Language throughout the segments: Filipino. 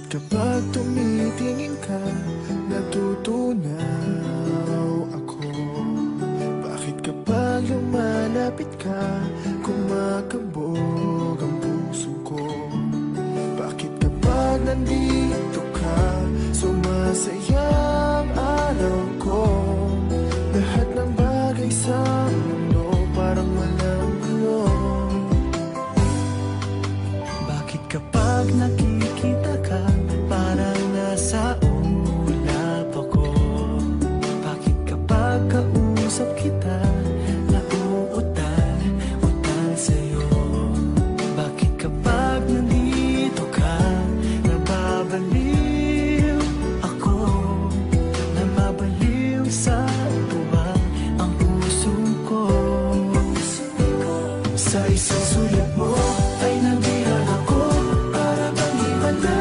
kapag tumitingin ka, natutunaw ako? Bakit kapag lumalapit ka, kumakabog ang puso ko? Bakit kapag nandito ka, sumasaya ang araw ko? Lahat ng bagay sa mundo parang walang gulo. Bakit kapag nakikita ka, parang nasa ulap ako? Bakit kapag kausap kita, nauutal sa'yo? Bakit kapag nandito ka, nababaliw ako? Nababaliw sa tuwa ang puso ko. Sa isang sulat mo ay nabihan ako, para bang iba na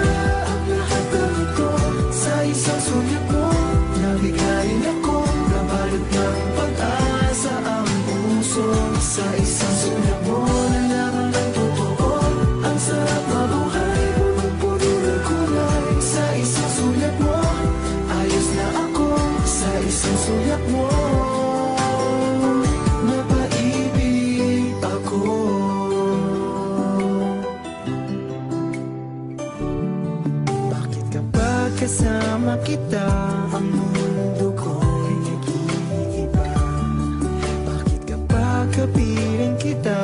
ang lahat ng ito. Sa isang sulat mo, nabigayin ako, nabalot ng pag-asa ang puso. Sa isang sulat mo, nalaman ng totoo, ang sarap mabuhay, punong-puno ng kulay. Sa isang sulat mo, ayos na ako. Sa isang sulat mo, napaibig ako. Bakit kapag kasama kita, ang mundo ko'y nag-iiba? Bakit kapag kapiling kita,